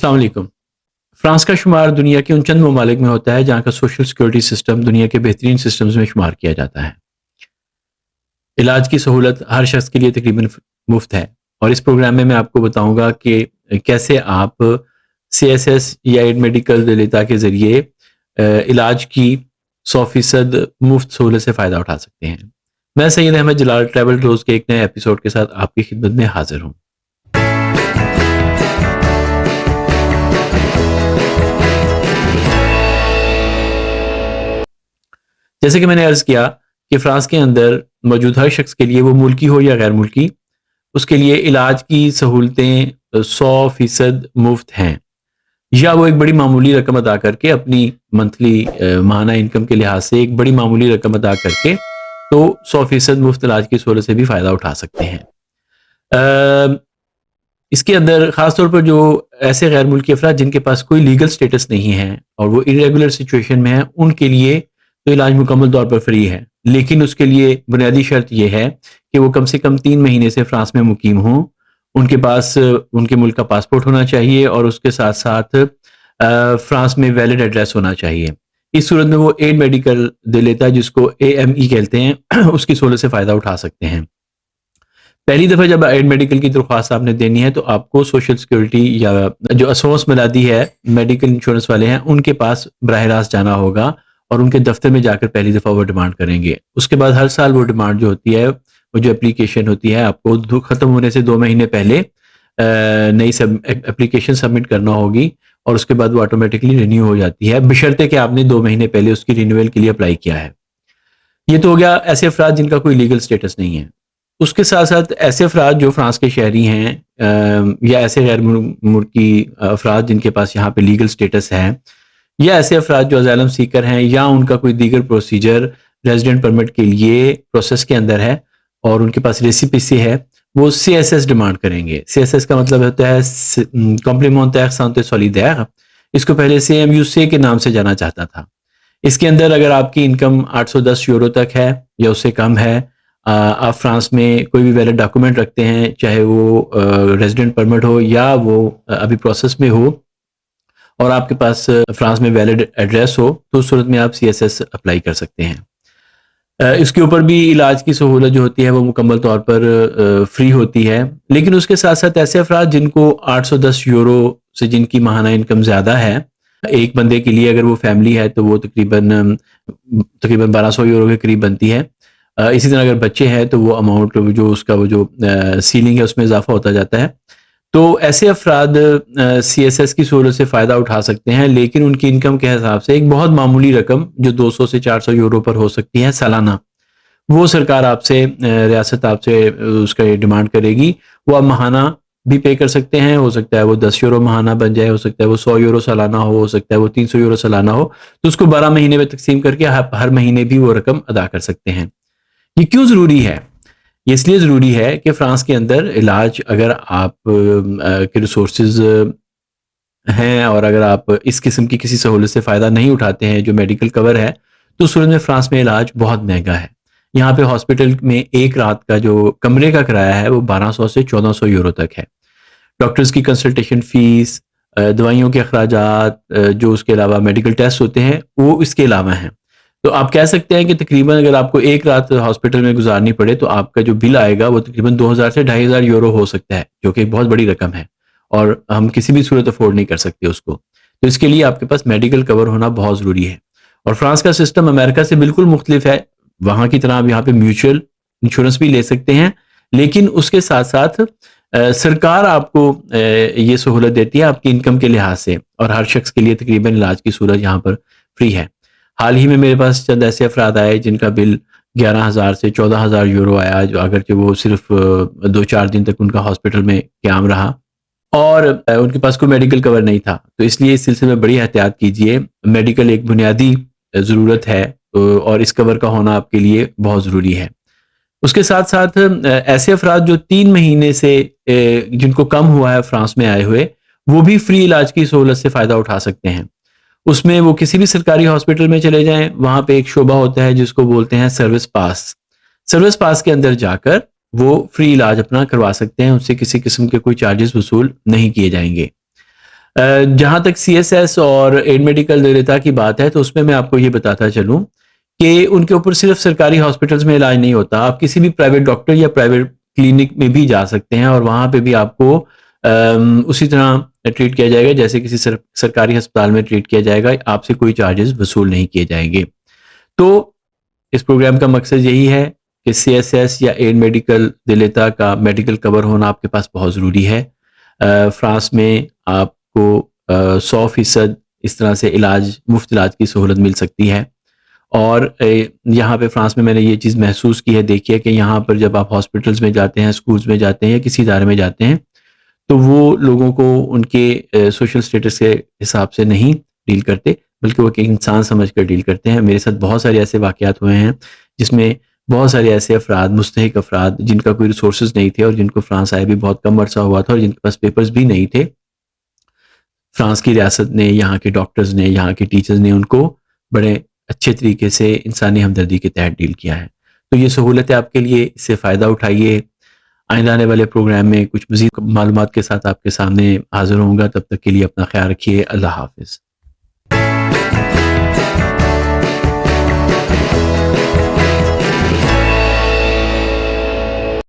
अस्सलाम वालेकुम। फ्रांस का शुमार दुनिया के उन चंद ममालिक में होता है जहाँ का सोशल सिक्योरिटी सिस्टम दुनिया के बेहतरीन सिस्टम्स में शुमार किया जाता है। इलाज की सहूलत हर शख्स के लिए तकरीबन मुफ्त है, और इस प्रोग्राम में मैं आपको बताऊंगा कि कैसे आप CSS या एड मेडिकल दिलेता के ज़रिए इलाज की 100% मुफ्त सहूलत से फ़ायदा उठा सकते हैं। मैं सैयद अहमद जलाल ट्रैवल रोज़ के एक नए एपिसोड के साथ आपकी खिदमत में हाजिर हूँ। जैसे कि मैंने अर्ज़ किया कि फ़्रांस के अंदर मौजूद हर शख्स के लिए, वो मुल्की हो या गैर मुल्की, उसके लिए इलाज की सहूलतें 100% मुफ्त हैं, या वो एक बड़ी मामूली रकम अदा करके अपनी मंथली माहाना इनकम के लिहाज से एक बड़ी मामूली रकम अदा करके तो 100% मुफ्त इलाज की सहूलत से भी फ़ायदा उठा सकते हैं। इसके अंदर ख़ास तौर पर जो ऐसे गैर मुल्की अफराद जिनके पास कोई लीगल स्टेटस नहीं है और वो इरेगुलर सिचुएशन में है, उनके लिए तो इलाज मुकम्मल तौर पर फ्री है, लेकिन उसके लिए बुनियादी शर्त यह है कि वो कम से कम 3 महीने से फ्रांस में मुकीम हों, उनके पास उनके मुल्क का पासपोर्ट होना चाहिए और उसके साथ साथ फ्रांस में वैलिड एड्रेस होना चाहिए। इस सूरत में वो एड मेडिकल दे लेता है, जिसको AME कहते हैं, उसकी सहूलत से फ़ायदा उठा सकते हैं। पहली दफ़ा जब एड मेडिकल की दरख्वास्त आपने देनी है तो आपको सोशल सिक्योरिटी या जो असोस मिलादी है, मेडिकल इंश्योरेंस वाले हैं, उनके पास बराह रास्त जाना होगा और उनके दफ्तर में जाकर पहली दफ़ा वो डिमांड करेंगे। उसके बाद हर साल वो डिमांड जो होती है, वो जो एप्लीकेशन होती है, आपको ख़त्म होने से 2 महीने पहले नई एप्लीकेशन सबमिट करना होगी और उसके बाद वो ऑटोमेटिकली रिन्यू हो जाती है, बशर्ते कि आपने 2 महीने पहले उसकी रिन्यूअल के लिए अप्लाई किया है। ये तो हो गया ऐसे अफराद जिनका कोई लीगल स्टेटस नहीं है। उसके साथ साथ ऐसे अफराद जो फ्रांस के शहरी हैं, या ऐसे गैर मुल्की अफराद जिनके पास यहाँ पे लीगल स्टेटस है, या ऐसे अफराद जो असाइलम सीकर हैं या उनका कोई दीगर प्रोसीजर रेजिडेंट परमिट के लिए प्रोसेस के अंदर है और उनके पास रेसिपिसी है, वो CSS डिमांड करेंगे। CSS का मतलब होता है कॉम्प्लीमेंटाire santé solidaire। इसको पहले CMU-C के नाम से जाना जाता था। इसके अंदर अगर आपकी इनकम 810 यूरो तक है या उससे कम है, आप फ्रांस में कोई भी वैलिड डॉक्यूमेंट रखते हैं, चाहे वो रेजिडेंट परमिट हो या वो अभी प्रोसेस में हो, और आपके पास फ्रांस में वैलिड एड्रेस हो, तो उस सूरत में आप CSS अप्लाई कर सकते हैं। इसके ऊपर भी इलाज की सहूलत जो होती है वो मुकम्मल तौर पर फ्री होती है, लेकिन उसके साथ साथ ऐसे अफराद जिनको 810 यूरो से जिनकी माहाना इनकम ज़्यादा है, एक बंदे के लिए अगर वो फैमिली है तो वो तकरीबन 1200 यूरो के करीब बनती है। इसी तरह अगर बच्चे हैं तो वो अमाउंट जो उसका वो जो सीलिंग है उसमें इजाफा होता जाता है। तो ऐसे अफराद CSS की सहूलत से फ़ायदा उठा सकते हैं, लेकिन उनकी इनकम के हिसाब से एक बहुत मामूली रकम जो 200 से 400 यूरो पर हो सकती है सालाना, वो सरकार आपसे रियासत आपसे उसका डिमांड करेगी। वो आप माहाना भी पे कर सकते हैं, हो सकता है वो 10 यूरो माहाना बन जाए, हो सकता है वो 100 यूरो सालाना हो सकता है वो 300 यूरो सालाना हो, तो उसको 12 महीने में तकसीम करके आप हर महीने भी वो रकम अदा कर सकते हैं। ये क्यों ज़रूरी है? ये इसलिए ज़रूरी है कि फ़्रांस के अंदर इलाज, अगर आप के रिसोर्सेज हैं और अगर आप इस किस्म की किसी सहूलत से फ़ायदा नहीं उठाते हैं जो मेडिकल कवर है, तो उस सूरत में फ़्रांस में इलाज बहुत महंगा है। यहाँ पे हॉस्पिटल में एक रात का जो कमरे का किराया है वो 1200 से 1400 यूरो तक है। डॉक्टर्स की कंसल्टेशन फ़ीस, दवाइयों के अखराजात, जो उसके अलावा मेडिकल टेस्ट होते हैं, वो इसके अलावा हैं। तो आप कह सकते हैं कि तकरीबन अगर आपको एक रात हॉस्पिटल में गुजारनी पड़े तो आपका जो बिल आएगा वो तकरीबन 2000 से 2500 यूरो हो सकता है, जो कि एक बहुत बड़ी रकम है और हम किसी भी सूरत अफोर्ड नहीं कर सकते उसको। तो इसके लिए आपके पास मेडिकल कवर होना बहुत ज़रूरी है। और फ्रांस का सिस्टम अमेरिका से बिल्कुल मुख्तलिफ है। वहाँ की तरह आप यहाँ पे म्यूचुअल इंश्योरेंस भी ले सकते हैं, लेकिन उसके साथ साथ सरकार आपको ये सहूलत देती है आपकी इनकम के लिहाज से, और हर शख्स के लिए तकरीबन इलाज की सूरत यहाँ पर फ्री है। हाल ही में मेरे पास चंद ऐसे अफराद आए जिनका बिल 11,000 से 14,000 यूरो आया, जो अगरचे वो सिर्फ 2-4 दिन तक उनका हॉस्पिटल में क़याम रहा और उनके पास कोई मेडिकल कवर नहीं था। तो इसलिए इस सिलसिले में बड़ी एहतियात कीजिए। मेडिकल एक बुनियादी ज़रूरत है, और इस कवर का होना आपके लिए बहुत ज़रूरी है। उसके साथ साथ ऐसे अफराद जो 3 महीने से जिनको कम हुआ है फ्रांस में आए हुए, वो भी फ्री इलाज की सहूलत से फ़ायदा उठा सकते हैं। उसमें वो किसी भी सरकारी हॉस्पिटल में चले जाएँ, वहाँ पे एक शोबा होता है जिसको बोलते हैं सर्विस पास। सर्विस पास के अंदर जाकर वो फ्री इलाज अपना करवा सकते हैं, उससे किसी किस्म के कोई चार्जेस वसूल नहीं किए जाएंगे। جہاں تک CSS اور ایڈ میڈیکل دیتا کی بات ہے تو اس میں آپ کو یہ بتاتا چلوں کہ ان کے اوپر صرف سرکاری ہاسپٹلس میں علاج نہیں ہوتا، آپ کسی بھی پرائیویٹ ڈاکٹر یا پرائیویٹ کلینک میں بھی جا سکتے ہیں اور وہاں پہ بھی آپ کو اسی طرح ٹریٹ کیا جائے گا جیسے کسی سرکاری ہسپتال میں ٹریٹ کیا جائے گا، آپ سے کوئی چارجز وصول نہیں کیے جائیں گے۔ تو اس پروگرام کا مقصد یہی ہے کہ CSS یا ایڈ میڈیکل دیتا کا میڈیکل کور ہونا آپ کے پاس بہت ضروری ہے۔ فرانس میں آپ کو 100% اس طرح سے مفت علاج کی سہولت مل سکتی ہے، اور یہاں پہ فرانس میں نے یہ چیز محسوس کی ہے، دیکھی ہے کہ یہاں پر جب آپ ہاسپٹلس میں جاتے ہیں، اسکولز میں جاتے ہیں یا کسی ادارے میں جاتے ہیں تو وہ لوگوں کو ان کے سوشل سٹیٹس کے حساب سے نہیں ڈیل کرتے، بلکہ وہ ایک انسان سمجھ کر ڈیل کرتے ہیں۔ میرے ساتھ بہت سارے ایسے واقعات ہوئے ہیں جس میں بہت سارے ایسے افراد، مستحق افراد جن کا کوئی ریسورسز نہیں تھے اور جن کو فرانس آئے بھی بہت کم عرصہ ہوا تھا اور جن کے پاس پیپرز بھی نہیں تھے، فرانس کی ریاست نے، یہاں کے ڈاکٹرز نے، یہاں کے ٹیچرز نے ان کو بڑے اچھے طریقے سے انسانی ہمدردی کے تحت ڈیل کیا ہے۔ تو یہ سہولت ہے آپ کے لیے، اس سے فائدہ اٹھائیے۔ آئندہ آنے والے پروگرام میں کچھ مزید معلومات کے ساتھ آپ کے سامنے حاضر ہوں گا، تب تک کے لیے اپنا خیال رکھیے۔ اللہ حافظ۔